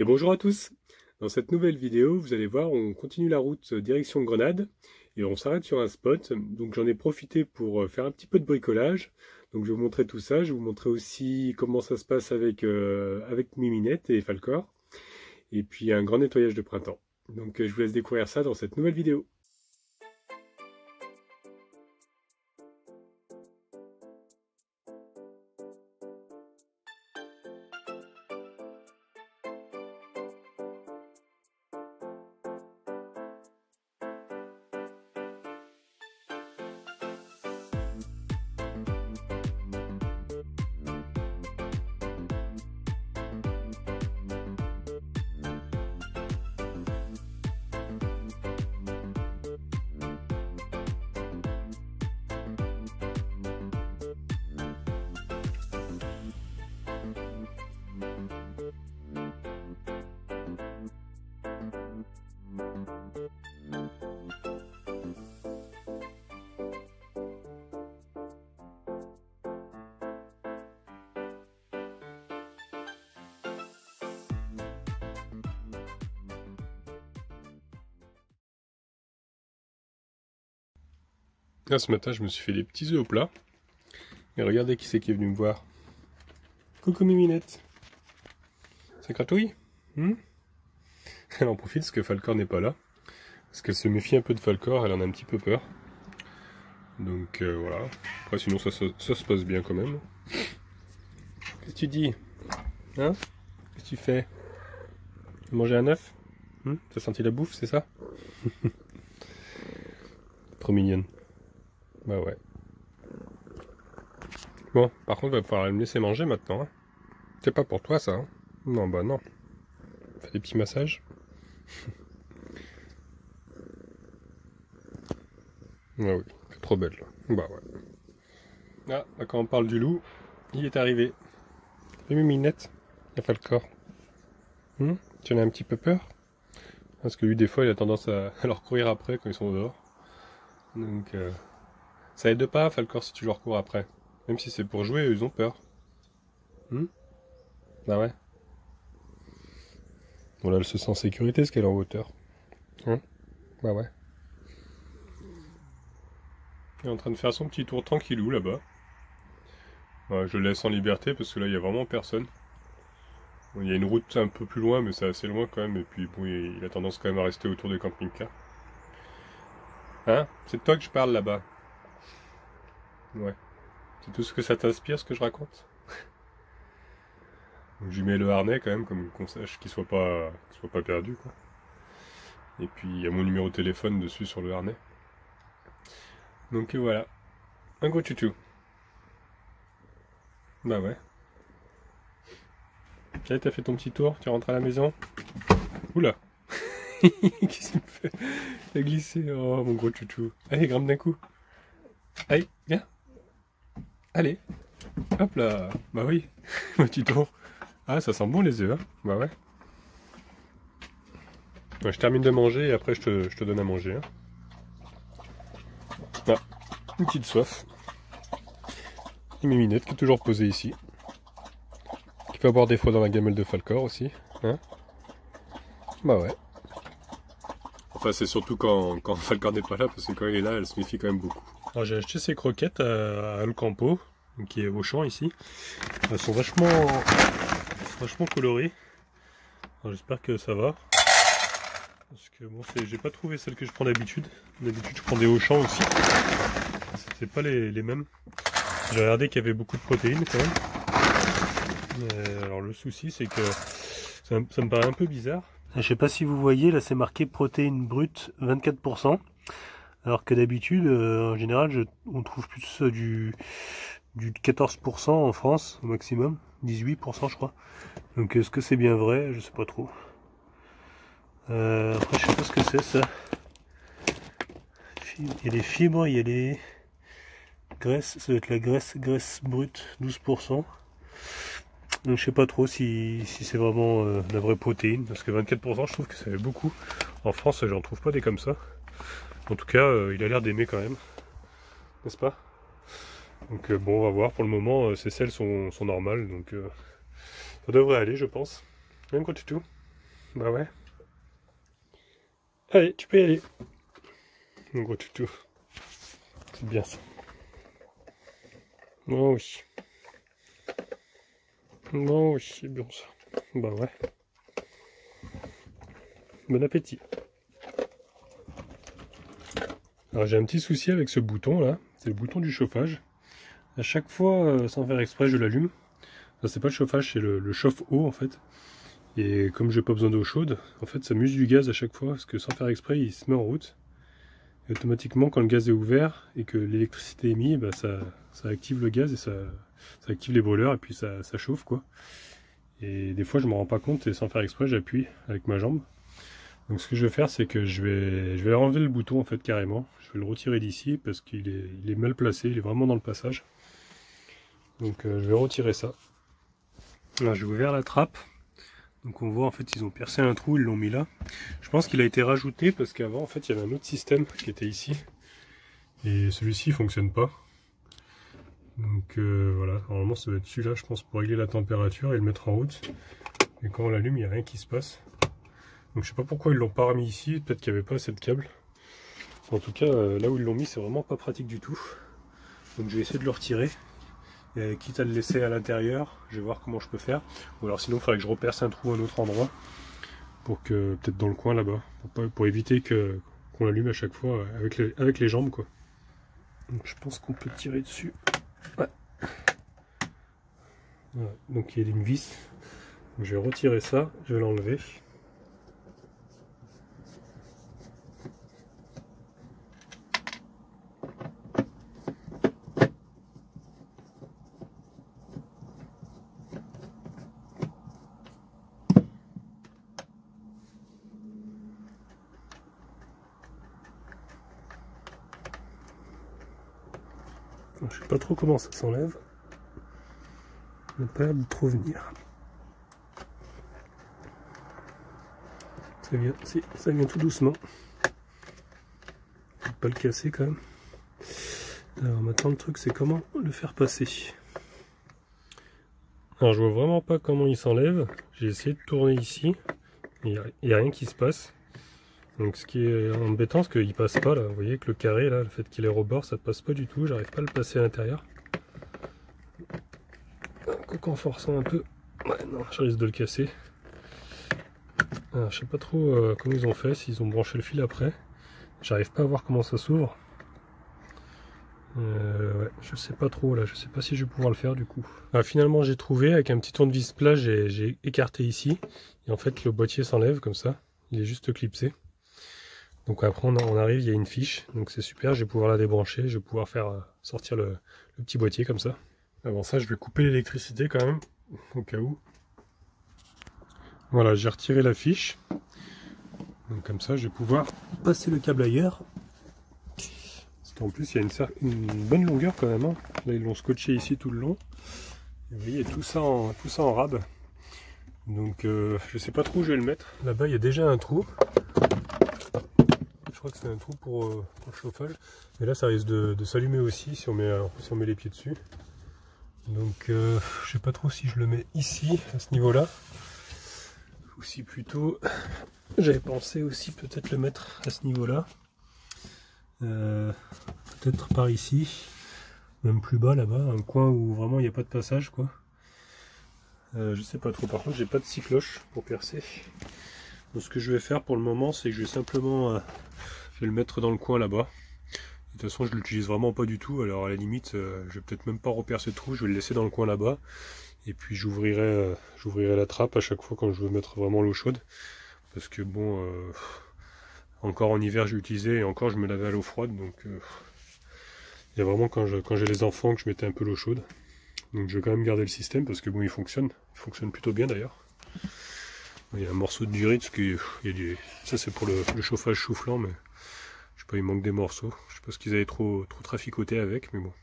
Et bonjour à tous. Dans cette nouvelle vidéo, vous allez voir, on continue la route direction Grenade et on s'arrête sur un spot. Donc j'en ai profité pour faire un petit peu de bricolage. Donc je vais vous montrer tout ça. Je vais vous montrer aussi comment ça se passe avec Miminette et Falcor. Et puis un grand nettoyage de printemps. Donc je vous laisse découvrir ça dans cette nouvelle vidéo. Là, ce matin, je me suis fait des petits œufs au plat. Et regardez qui c'est qui est venu me voir. Coucou Miminette. Ça gratouille? Elle en profite parce que Falcor n'est pas là. Parce qu'elle se méfie un peu de Falcor, elle en a un petit peu peur. Donc voilà. Après sinon ça se passe bien quand même. Qu'est-ce que tu dis? Hein? Qu'est-ce que tu fais? Tu veux manger un œuf? T'as senti la bouffe, c'est ça? Trop mignonne. Bah ouais. Bon, par contre, il va falloir me laisser manger maintenant. Hein. C'est pas pour toi ça. Hein. Non, bah non. Fais des petits massages. Ah oui, c'est trop belle. Bah ouais. Ah, là, quand on parle du loup, il est arrivé. T'as vu Minette? Il a pas le corps. Tu en as un petit peu peur? Parce que lui, des fois, il a tendance à leur courir après quand ils sont dehors. Donc, ça aide pas, Falcor, si tu leur cours après. Même si c'est pour jouer, ils ont peur. Bah ouais. Bon là, elle se sent en sécurité parce qu'elle est en hauteur. Bah ouais. Il est en train de faire son petit tour tranquillou là-bas. Ouais, je le laisse en liberté parce que là, il y a vraiment personne. Bon, il y a une route un peu plus loin, mais c'est assez loin quand même. Et puis bon, il a tendance quand même à rester autour des camping-cars. Hein? C'est de toi que je parle là-bas. Ouais. C'est tout ce que ça t'inspire, ce que je raconte? Donc j'y mets le harnais quand même, comme qu'on sache qu'il soit pas perdu, quoi. Et puis il y a mon numéro de téléphone dessus sur le harnais. Donc voilà. Un gros chouchou. Bah ouais. Tiens, t'as fait ton petit tour, tu rentres à la maison? Oula. Qu'est-ce qu'il me fait? Il a glissé. Oh mon gros chouchou. Allez, grimpe d'un coup. Allez, viens. Allez. Hop là. Bah oui. Petit tour. Ah, ça sent bon les œufs, hein. Bah ouais. Ouais, je termine de manger et après je te donne à manger. Hein. Ah, une petite soif. Et Miminette qui est toujours posée ici. Qui peut boire des fois dans la gamelle de Falcor aussi. Hein, bah ouais. Enfin, c'est surtout quand Falcor n'est pas là, parce que quand il est là, elle se méfie quand même beaucoup. Alors j'ai acheté ces croquettes à Alcampo, qui est au champ ici. Elles sont vachement colorées. J'espère que ça va. Parce que bon, j'ai pas trouvé celles que je prends d'habitude. D'habitude, je prends des Auchan aussi. C'était pas les mêmes. J'ai regardé qu'il y avait beaucoup de protéines quand même. Alors le souci, c'est que ça me paraît un peu bizarre. Je sais pas si vous voyez, là c'est marqué protéines brutes 24%. Alors que d'habitude, en général, on trouve plus du 14% en France au maximum. 18% je crois. Donc est-ce que c'est bien vrai? Je sais pas trop. Après je sais pas ce que c'est ça. Il y a des fibres, il y a des graisses, ça doit être la graisse brute, 12%. Donc je sais pas trop si c'est vraiment la vraie protéine, parce que 24% je trouve que ça fait beaucoup. En France j'en trouve pas des comme ça. En tout cas il a l'air d'aimer quand même, n'est-ce pas? Donc bon, on va voir, pour le moment ces selles sont normales, donc ça devrait aller je pense. Même quoi tu tout. Bah ouais. Allez, tu peux y aller. Mon gros toutou. C'est bien ça. Oh oui. Oh oui, c'est bon ça. Bah ouais. Bon appétit. Alors j'ai un petit souci avec ce bouton là. C'est le bouton du chauffage. À chaque fois, sans faire exprès, je l'allume. Enfin, c'est pas le chauffage, c'est le chauffe-eau en fait. Et comme j'ai pas besoin d'eau chaude, en fait ça m'use du gaz à chaque fois. Parce que sans faire exprès, il se met en route. Et automatiquement, quand le gaz est ouvert et que l'électricité est mise, bah, ça active le gaz et ça active les brûleurs et puis ça chauffe quoi. Et des fois je me rends pas compte et sans faire exprès j'appuie avec ma jambe. Donc ce que je vais faire c'est que je vais enlever le bouton en fait carrément. Je vais le retirer d'ici parce qu'il est mal placé, il est vraiment dans le passage. Donc je vais retirer ça. Là j'ai ouvert la trappe. Donc on voit en fait ils ont percé un trou, ils l'ont mis là. Je pense qu'il a été rajouté parce qu'avant en fait il y avait un autre système qui était ici. Et celui-ci ne fonctionne pas. Donc voilà, normalement ça va être celui-là je pense pour régler la température et le mettre en route. Et quand on l'allume il n'y a rien qui se passe. Donc je sais pas pourquoi ils l'ont pas remis ici, peut-être qu'il n'y avait pas assez de câbles. En tout cas là où ils l'ont mis c'est vraiment pas pratique du tout. Donc je vais essayer de le retirer. Et quitte à le laisser à l'intérieur, je vais voir comment je peux faire. Ou alors sinon il faudrait que je reperce un trou à un autre endroit. Pour que, peut-être dans le coin là-bas. Pour éviter qu'on l'allume à chaque fois avec les jambes quoi. Donc je pense qu'on peut tirer dessus. Ouais. Voilà. Donc il y a une vis. Donc, je vais retirer ça, je vais l'enlever. Je sais pas trop comment ça s'enlève. On n'a pas l'air de trop venir. Ça vient tout doucement. Faut pas le casser quand même. Alors maintenant le truc c'est comment le faire passer. Alors je vois vraiment pas comment il s'enlève. J'ai essayé de tourner ici. Il n'y a rien qui se passe. Donc ce qui est embêtant, c'est qu'il passe pas là. Vous voyez que le carré là, le fait qu'il est au rebord, ça passe pas du tout. J'arrive pas à le passer à l'intérieur. En forçant un peu. Ouais, non, je risque de le casser. Alors, je sais pas trop comment ils ont fait, s'ils ont branché le fil après. J'arrive pas à voir comment ça s'ouvre. Ouais, je sais pas trop là, je sais pas si je vais pouvoir le faire du coup. Alors, finalement j'ai trouvé, avec un petit tournevis plat, j'ai écarté ici. Et en fait le boîtier s'enlève comme ça, il est juste clipsé. Donc après on arrive, il y a une fiche, donc c'est super, je vais pouvoir la débrancher, je vais pouvoir faire sortir le petit boîtier comme ça. Avant ça je vais couper l'électricité quand même, au cas où. Voilà, j'ai retiré la fiche. Donc comme ça je vais pouvoir passer le câble ailleurs. Parce qu'en plus il y a une bonne longueur quand même. Hein. Là ils l'ont scotché ici tout le long. Et vous voyez tout ça en rab. Donc je sais pas trop où je vais le mettre. Là-bas il y a déjà un trou. Je crois que c'est un trou pour le chauffage. Mais là ça risque de s'allumer aussi si on met les pieds dessus. Donc je sais pas trop si je le mets ici, à ce niveau-là. Ou si plutôt j'avais pensé aussi peut-être le mettre à ce niveau-là. Peut-être par ici. Même plus bas là-bas, un coin où vraiment il n'y a pas de passage quoi. Je sais pas trop. Par contre j'ai pas de scie cloche pour percer. Donc ce que je vais faire pour le moment c'est que je vais simplement je vais le mettre dans le coin là-bas. De toute façon je l'utilise vraiment pas du tout, alors à la limite je vais peut-être même pas repercer le trou, je vais le laisser dans le coin là-bas. Et puis j'ouvrirai la trappe à chaque fois quand je veux mettre vraiment l'eau chaude. Parce que bon, encore en hiver j'ai utilisé et encore je me lavais à l'eau froide. Donc il y a vraiment quand j'ai les enfants que je mettais un peu l'eau chaude. Donc je vais quand même garder le système parce que bon il fonctionne plutôt bien d'ailleurs. Il y a un morceau de Duritz, ça c'est pour le chauffage soufflant, mais je sais pas, il manque des morceaux. Je sais pas ce qu'ils avaient trop traficoté avec, mais bon.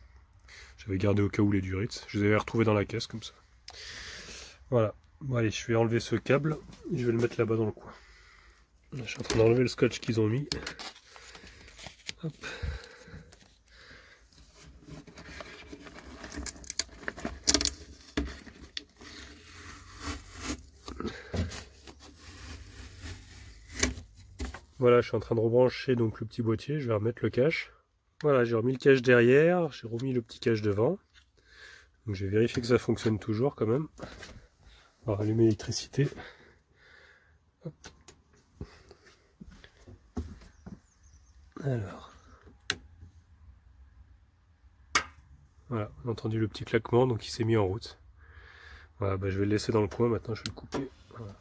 J'avais gardé au cas où les Duritz. Je les avais retrouvés dans la caisse comme ça. Voilà. Bon allez, je vais enlever ce câble et je vais le mettre là-bas dans le coin. Je suis en train d'enlever le scotch qu'ils ont mis. Hop. Voilà, je suis en train de rebrancher donc le petit boîtier, je vais remettre le cache. Voilà, j'ai remis le cache derrière, j'ai remis le petit cache devant. Donc je vais vérifier que ça fonctionne toujours quand même. On va rallumer l'électricité. Alors. Voilà, on a entendu le petit claquement, donc il s'est mis en route. Voilà, bah, je vais le laisser dans le coin, maintenant je vais le couper.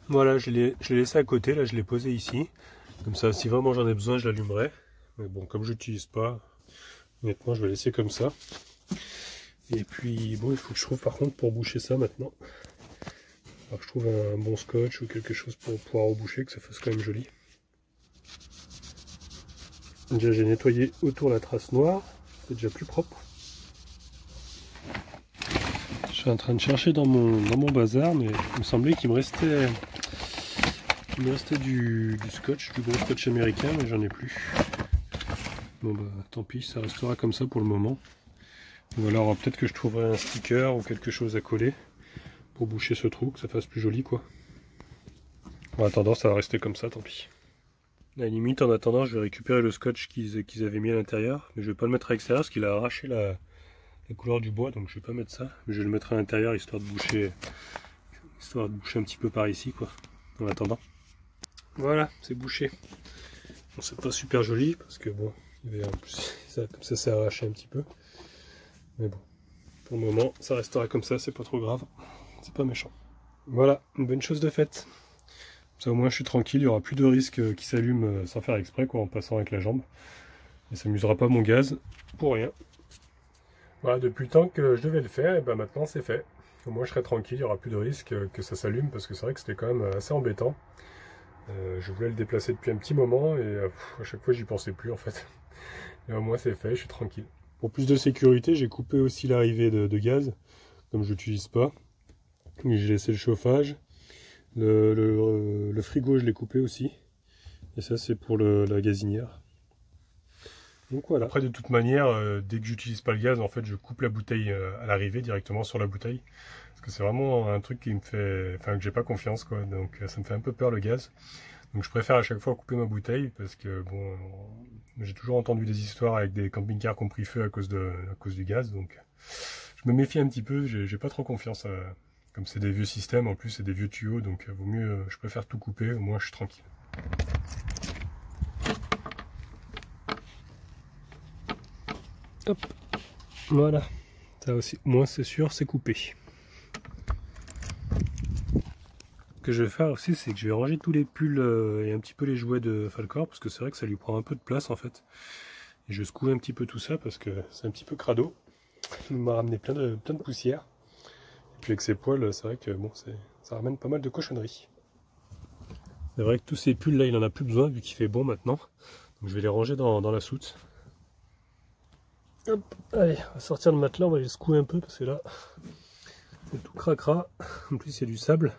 Voilà, je l'ai laissé à côté, là je l'ai posé ici. Comme ça, si vraiment j'en ai besoin, je l'allumerai. Mais bon, comme je l'utilise pas, honnêtement, je vais laisser comme ça. Et puis, bon, il faut que je trouve par contre pour boucher ça maintenant. Alors que je trouve un bon scotch ou quelque chose pour pouvoir reboucher, que ça fasse quand même joli. Déjà, j'ai nettoyé autour la trace noire, c'est déjà plus propre. Je suis en train de chercher dans mon bazar, mais il me semblait qu'il me restait du scotch, du gros scotch américain, mais j'en ai plus. Bon bah tant pis, ça restera comme ça pour le moment. Ou alors peut-être que je trouverai un sticker ou quelque chose à coller pour boucher ce trou, que ça fasse plus joli quoi. En attendant, ça va rester comme ça, tant pis. À la limite, en attendant, je vais récupérer le scotch qu'ils avaient mis à l'intérieur, mais je vais pas le mettre à l'extérieur parce qu'il a arraché la couleur du bois, donc je vais pas mettre ça. Mais je vais le mettre à l'intérieur histoire de boucher un petit peu par ici quoi. En attendant. Voilà, c'est bouché. Bon, c'est pas super joli parce que bon, il y avait en plus comme ça s'est arraché un petit peu. Mais bon, pour le moment, ça restera comme ça, c'est pas trop grave. C'est pas méchant. Voilà, une bonne chose de faite. Ça au moins je suis tranquille, il n'y aura plus de risque qui s'allume sans faire exprès quoi, en passant avec la jambe. Et ça m'usera pas mon gaz pour rien. Voilà, depuis le temps que je devais le faire, et ben maintenant c'est fait. Au moins je serai tranquille, il n'y aura plus de risque que ça s'allume parce que c'est vrai que c'était quand même assez embêtant. Je voulais le déplacer depuis un petit moment et à chaque fois j'y pensais plus en fait. Et au moins c'est fait, je suis tranquille. Pour plus de sécurité, j'ai coupé aussi l'arrivée de gaz, comme je l'utilise pas. J'ai laissé le chauffage. Le frigo je l'ai coupé aussi. Et ça c'est pour la gazinière. Donc voilà. Après de toute manière, dès que j'utilise pas le gaz, en fait je coupe la bouteille à l'arrivée directement sur la bouteille. Parce que c'est vraiment un truc qui me fait. Enfin que j'ai pas confiance quoi. Donc ça me fait un peu peur le gaz. Donc je préfère à chaque fois couper ma bouteille parce que bon, j'ai toujours entendu des histoires avec des camping-cars qui ont pris feu à cause du gaz. Donc je me méfie un petit peu, j'ai pas trop confiance. Comme c'est des vieux systèmes, en plus c'est des vieux tuyaux, donc vaut mieux, je préfère tout couper, au moins je suis tranquille. Hop, voilà, ça aussi, au moins c'est sûr, c'est coupé. Ce que je vais faire aussi, c'est que je vais ranger tous les pulls et un petit peu les jouets de Falkor, parce que c'est vrai que ça lui prend un peu de place en fait. Et je vais secouer un petit peu tout ça, parce que c'est un petit peu crado. Il m'a ramené plein de poussière. Et puis avec ses poils, c'est vrai que bon, ça ramène pas mal de cochonneries. C'est vrai que tous ces pulls là, il en a plus besoin vu qu'il fait bon maintenant. Donc je vais les ranger dans la soute. Hop, allez, on va sortir le matelas, on va les secouer un peu parce que là, c'est tout cracra. En plus, il y a du sable.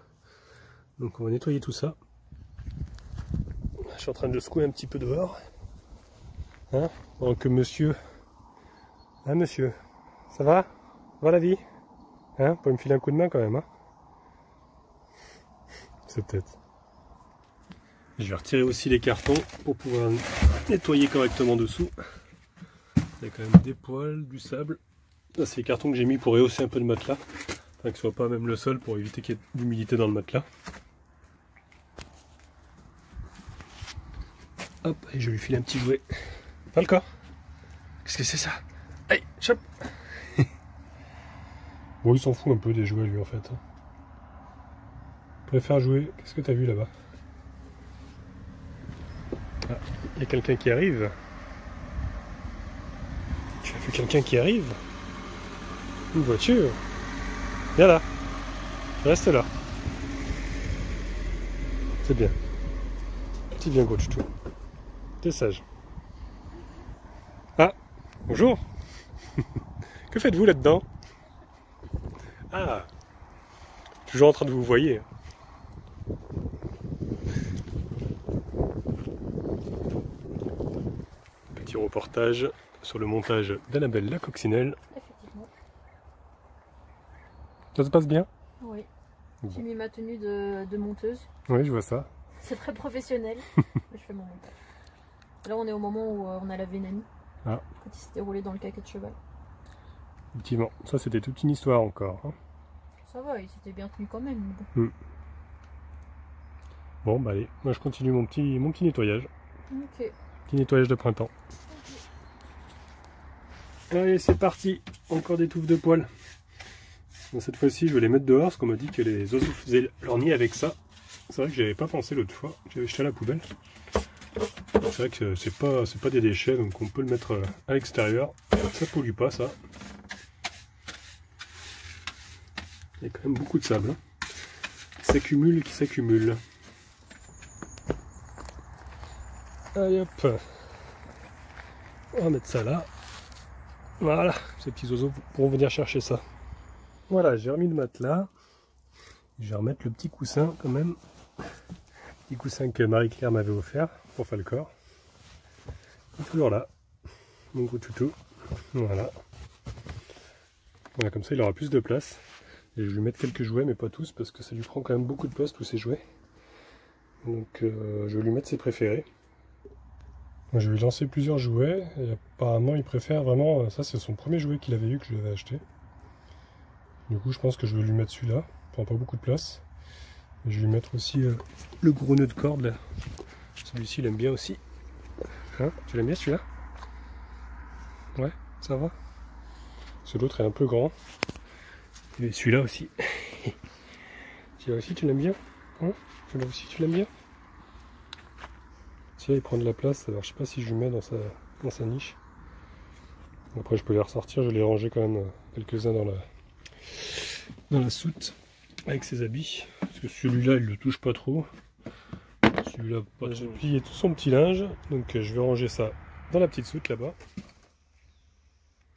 Donc on va nettoyer tout ça. Je suis en train de le secouer un petit peu dehors. Hein, pendant que monsieur... Hein monsieur, ça va? Ça va la vie? Hein, pour me filer un coup de main quand même, hein? C'est peut-être. Je vais retirer aussi les cartons pour pouvoir nettoyer correctement dessous. Il y a quand même des poils, du sable. Là, c'est les cartons que j'ai mis pour rehausser un peu le matelas. Afin que ce soit pas même le sol pour éviter qu'il y ait d'humidité dans le matelas. Hop, et je lui file un petit jouet. Pas le corps. Qu'est-ce que c'est ça? Allez, chope. Bon, il s'en fout un peu des jouets lui en fait. Il préfère jouer. Qu'est-ce que t'as vu là-bas? Ah, il y a quelqu'un qui arrive. Tu as vu quelqu'un qui arrive? Une voiture. Viens là. Reste là. C'est bien. Tu viens gros tout. T'es sage. Ah, bonjour. Que faites-vous là-dedans? Ah, toujours en train de vous voyer. Petit reportage sur le montage d'Annabelle la coccinelle. Effectivement. Ça se passe bien? Oui. Bon. J'ai mis ma tenue de monteuse. Oui, je vois ça. C'est très professionnel. Mais je fais mon montage. Là, on est au moment où on a lavé Nami. Ah. Quand il s'était roulé dans le caquet de cheval. Effectivement, ça c'était toute une histoire encore. Hein. Ça va, il s'était bien tenu quand même. Bon. Bon, bah allez, moi je continue mon petit nettoyage. Ok. Petit nettoyage de printemps. Allez, c'est parti. Encore des touffes de poils. Bon, cette fois-ci, je vais les mettre dehors parce qu'on m'a dit que les oiseaux faisaient leur nid avec ça. C'est vrai que j'avais pas pensé l'autre fois. J'avais jeté à la poubelle. C'est vrai que c'est pas des déchets, donc on peut le mettre à l'extérieur. Ça pollue pas, ça. Il y a quand même beaucoup de sable hein, qui s'accumule. Allez hop, on va mettre ça là. Voilà, ces petits oiseaux pourront venir chercher ça. Voilà, j'ai remis le matelas. Je vais remettre le petit coussin quand même. Petit coussin que Marie-Claire m'avait offert pour Falcor. Il est toujours là, mon gros toutou. Voilà. Voilà, comme ça il aura plus de place. Et je vais lui mettre quelques jouets, mais pas tous, parce que ça lui prend quand même beaucoup de place, tous ces jouets. Donc je vais lui mettre ses préférés. Je vais lui lancer plusieurs jouets, et apparemment il préfère vraiment... Ça c'est son premier jouet qu'il avait eu, que je lui avais acheté. Du coup je pense que je vais lui mettre celui-là, il prend pas beaucoup de place. Et je vais lui mettre aussi le gros nœud de corde, là. Celui-ci il aime bien aussi. Hein, tu l'aimes bien celui-là? Ouais, ça va? Parce que l'autre est un peu grand. Et celui-là aussi. Celui-là aussi tu l'aimes bien? Hein, celui-là aussi tu l'aimes bien? Celui-là il prend de la place, alors je sais pas si je lui mets dans sa niche. Après je peux les ressortir, je vais les ranger quand même quelques-uns dans la soute avec ses habits. Parce que celui-là il le touche pas trop. Celui-là pas trop. J'ai plié tout son petit linge, donc je vais ranger ça dans la petite soute là-bas.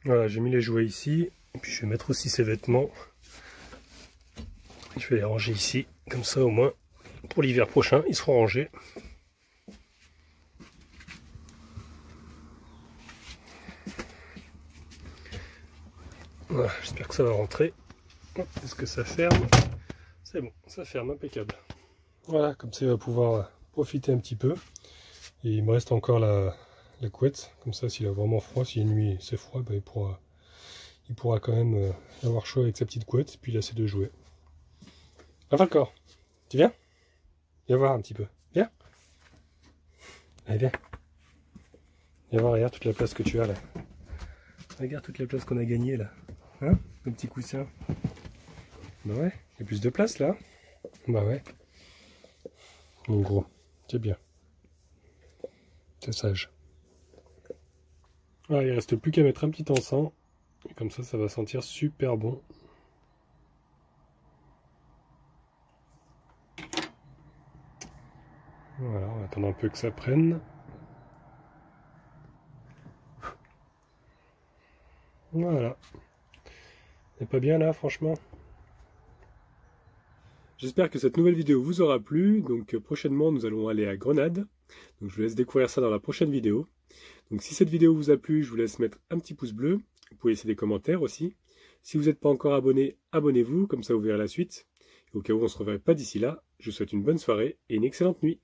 Voilà, j'ai mis les jouets ici, et puis je vais mettre aussi ses vêtements. Je vais les ranger ici, comme ça au moins pour l'hiver prochain ils seront rangés. Voilà, j'espère que ça va rentrer. Est-ce que ça ferme? C'est bon, ça ferme, impeccable. Voilà, comme ça il va pouvoir profiter un petit peu. Et il me reste encore la couette, comme ça s'il a vraiment froid, si une nuit c'est froid, ben, il pourra quand même avoir chaud avec sa petite couette, et puis il a ses deux jouets. Ah d'accord, tu viens? Viens voir un petit peu, viens. Allez viens. Viens voir, regarde toute la place que tu as là. Regarde toute la place qu'on a gagnée là. Hein, le petit coussin. Bah ouais, il y a plus de place là. Bah ouais. En gros, c'est bien. C'est sage. Voilà, il reste plus qu'à mettre un petit encens. Et comme ça va sentir super bon. Voilà, on va attendre un peu que ça prenne. Voilà. C'est pas bien là, franchement. J'espère que cette nouvelle vidéo vous aura plu. Donc prochainement, nous allons aller à Grenade. Donc je vous laisse découvrir ça dans la prochaine vidéo. Donc si cette vidéo vous a plu, je vous laisse mettre un petit pouce bleu. Vous pouvez laisser des commentaires aussi. Si vous n'êtes pas encore abonné, abonnez-vous, comme ça vous verrez la suite. Et au cas où on ne se reverrait pas d'ici là, je vous souhaite une bonne soirée et une excellente nuit.